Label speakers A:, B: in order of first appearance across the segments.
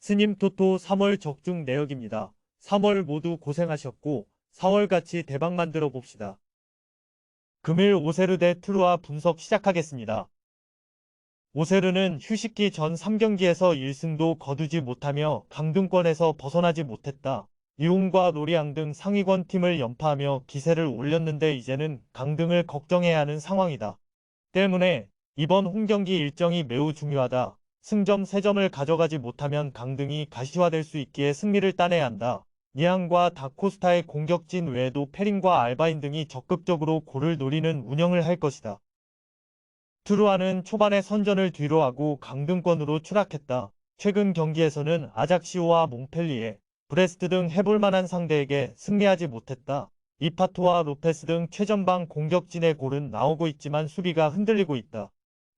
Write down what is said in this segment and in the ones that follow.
A: 스님 토토 3월 적중 내역입니다. 3월 모두 고생하셨고 4월같이 대박 만들어 봅시다. 금일 오세르 대 트루아 분석 시작하겠습니다. 오세르는 휴식기 전 3경기에서 1승도 거두지 못하며 강등권에서 벗어나지 못했다. 리옹과 노리앙 등 상위권 팀을 연파하며 기세를 올렸는데 이제는 강등을 걱정해야 하는 상황이다. 때문에 이번 홈경기 일정이 매우 중요하다. 승점 3점을 가져가지 못하면 강등이 가시화될 수 있기에 승리를 따내야 한다. 니앙과 다코스타의 공격진 외에도 페린과 알바인 등이 적극적으로 골을 노리는 운영을 할 것이다. 트루아는 초반에 선전을 뒤로하고 강등권으로 추락했다. 최근 경기에서는 아작시오와 몽펠리에, 브레스트 등 해볼만한 상대에게 승리하지 못했다. 이파토와 로페스 등 최전방 공격진의 골은 나오고 있지만 수비가 흔들리고 있다.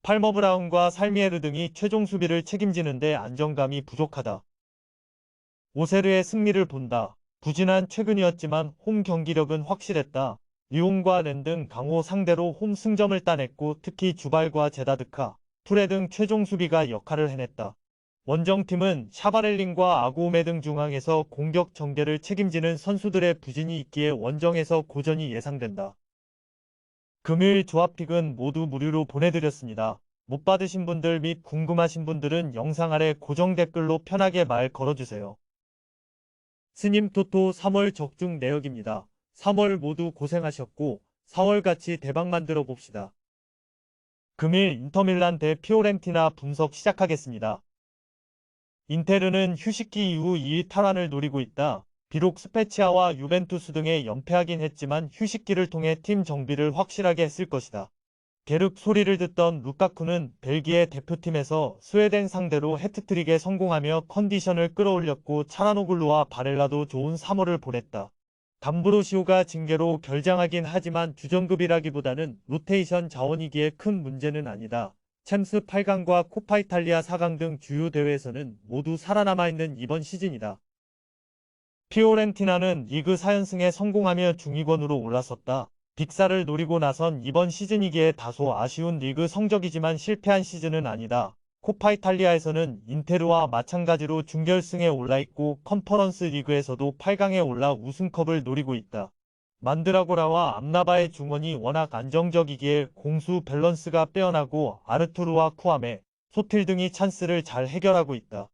A: 팔머 브라운과 살미에르 등이 최종 수비를 책임지는데 안정감이 부족하다. 오세르의 승리를 본다. 부진한 최근이었지만 홈 경기력은 확실했다. 리옹과 렌 등 강호 상대로 홈 승점을 따냈고 특히 주발과 제다드카, 프레 등 최종 수비가 역할을 해냈다. 원정팀은 샤바렐린과 아고메 등 중앙에서 공격 전개를 책임지는 선수들의 부진이 있기에 원정에서 고전이 예상된다. 금요일 조합픽은 모두 무료로 보내드렸습니다. 못 받으신 분들 및 궁금하신 분들은 영상 아래 고정 댓글로 편하게 말 걸어주세요. 스님 토토 3월 적중 내역입니다. 3월 모두 고생하셨고 4월같이 대박 만들어 봅시다. 금일 인터밀란 대 피오렌티나 분석 시작하겠습니다. 인테르는 휴식기 이후 2위 탈환을 노리고 있다. 비록 스페치아와 유벤투스 등에 연패하긴 했지만 휴식기를 통해 팀 정비를 확실하게 했을 것이다. 게륵 소리를 듣던 루카쿠는 벨기에 대표팀에서 스웨덴 상대로 해트트릭에 성공하며 컨디션을 끌어올렸고 차라노글루와 바렐라도 좋은 3월을 보냈다. 담브로시오가 징계로 결장하긴 하지만 주전급이라기보다는 로테이션 자원이기에 큰 문제는 아니다. 챔스 8강과 코파 이탈리아 4강 등 주요 대회에서는 모두 살아남아있는 이번 시즌이다. 피오렌티나는 리그 4연승에 성공하며 중위권으로 올라섰다. 빅사를 노리고 나선 이번 시즌이기에 다소 아쉬운 리그 성적이지만 실패한 시즌은 아니다. 코파 이탈리아에서는 인테르와 마찬가지로 준결승에 올라있고 컨퍼런스 리그에서도 8강에 올라 우승컵을 노리고 있다. 만드라고라와 암라바의 중원이 워낙 안정적이기에 공수 밸런스가 빼어나고 아르투르와 쿠아메, 소틸 등이 찬스를 잘 해결하고 있다.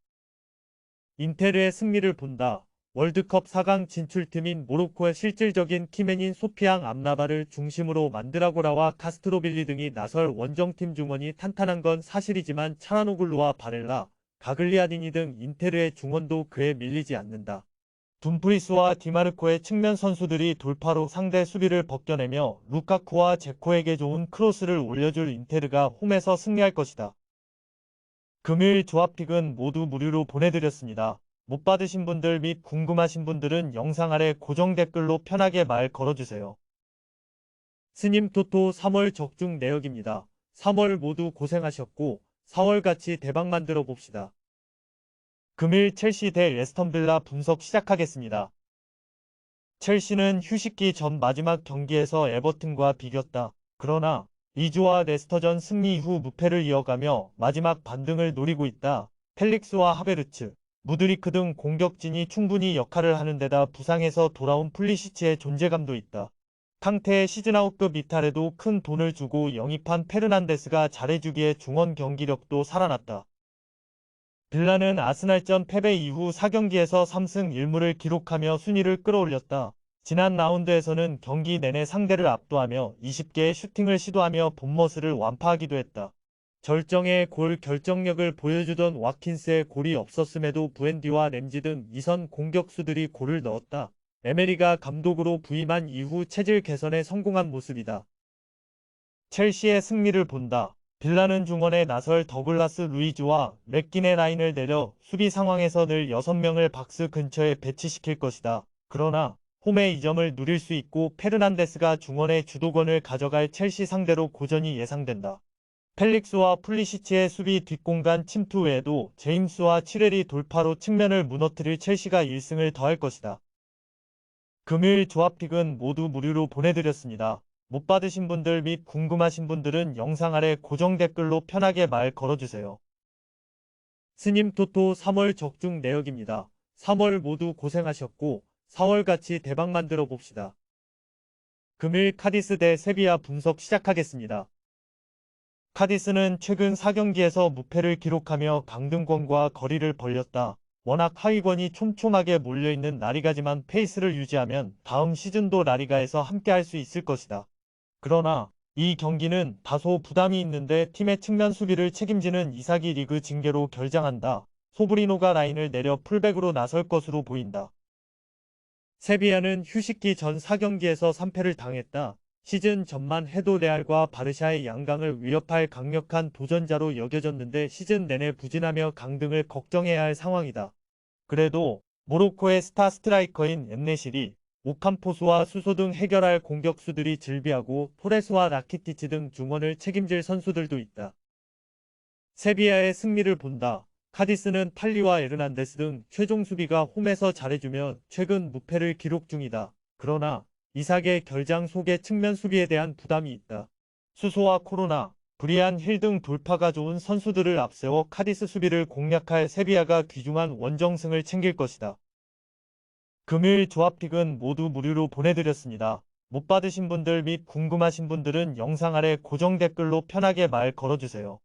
A: 인테르의 승리를 본다. 월드컵 4강 진출팀인 모로코의 실질적인 키맨인 소피앙 암라바를 중심으로 만드라고라와 카스트로빌리 등이 나설 원정팀 중원이 탄탄한 건 사실이지만 차라노글루와 바렐라, 가글리아디니 등 인테르의 중원도 그에 밀리지 않는다. 둠프리스와 디마르코의 측면 선수들이 돌파로 상대 수비를 벗겨내며 루카쿠와 제코에게 좋은 크로스를 올려줄 인테르가 홈에서 승리할 것이다. 금요일 조합픽은 모두 무료로 보내드렸습니다. 못 받으신 분들 및 궁금하신 분들은 영상 아래 고정 댓글로 편하게 말 걸어주세요. 스님 토토 3월 적중 내역입니다. 3월 모두 고생하셨고 4월같이 대박 만들어 봅시다. 금일 첼시 대 레스턴 빌라 분석 시작하겠습니다. 첼시는 휴식기 전 마지막 경기에서 에버튼과 비겼다. 그러나 리즈와 레스터전 승리 이후 무패를 이어가며 마지막 반등을 노리고 있다. 펠릭스와 하베르츠, 무드리크 등 공격진이 충분히 역할을 하는 데다 부상에서 돌아온 플리시치의 존재감도 있다. 캉테의 시즌아웃급 이탈에도 큰 돈을 주고 영입한 페르난데스가 잘해주기에 중원 경기력도 살아났다. 빌라는 아스날전 패배 이후 4경기에서 3승 1무를 기록하며 순위를 끌어올렸다. 지난 라운드에서는 경기 내내 상대를 압도하며 20개의 슈팅을 시도하며 본머스를 완파하기도 했다. 절정의 골 결정력을 보여주던 와킨스의 골이 없었음에도 부엔디와 램지 등 2선 공격수들이 골을 넣었다. 에메리가 감독으로 부임한 이후 체질 개선에 성공한 모습이다. 첼시의 승리를 본다. 빌라는 중원에 나설 더글라스 루이즈와 맥긴의 라인을 내려 수비 상황에서 늘 6명을 박스 근처에 배치시킬 것이다. 그러나 홈에 이점을 누릴 수 있고 페르난데스가 중원의 주도권을 가져갈 첼시 상대로 고전이 예상된다. 펠릭스와 플리시치의 수비 뒷공간 침투 외에도 제임스와 치렐이 돌파로 측면을 무너뜨릴 첼시가 1승을 더할 것이다. 금요일 조합픽은 모두 무료로 보내드렸습니다. 못 받으신 분들 및 궁금하신 분들은 영상 아래 고정 댓글로 편하게 말 걸어주세요. 스님 토토 3월 적중 내역입니다. 3월 모두 고생하셨고 4월 같이 대박 만들어 봅시다. 금일 카디스 대 세비야 분석 시작하겠습니다. 카디스는 최근 4경기에서 무패를 기록하며 강등권과 거리를 벌렸다. 워낙 하위권이 촘촘하게 몰려있는 라리가지만 페이스를 유지하면 다음 시즌도 라리가에서 함께할 수 있을 것이다. 그러나 이 경기는 다소 부담이 있는데 팀의 측면 수비를 책임지는 이삭이 리그 징계로 결장한다. 소브리노가 라인을 내려 풀백으로 나설 것으로 보인다. 세비야는 휴식기 전 4경기에서 3패를 당했다. 시즌 전만 해도 레알과 바르샤의 양강을 위협할 강력한 도전자로 여겨졌는데 시즌 내내 부진하며 강등을 걱정해야 할 상황이다. 그래도 모로코의 스타 스트라이커인 엠네실이 오캄포스와 수소 등 해결할 공격수들이 즐비하고 토레스와 라키티치 등 중원을 책임질 선수들도 있다. 세비야의 승리를 본다. 카디스는 팔리와 에르난데스 등 최종 수비가 홈에서 잘해주며 최근 무패를 기록 중이다. 그러나 이삭의 결장 속에 측면 수비에 대한 부담이 있다. 수소와 코로나, 브리안 힐 등 돌파가 좋은 선수들을 앞세워 카디스 수비를 공략할 세비야가 귀중한 원정승을 챙길 것이다. 금일 조합픽은 모두 무료로 보내드렸습니다. 못 받으신 분들 및 궁금하신 분들은 영상 아래 고정 댓글로 편하게 말 걸어주세요.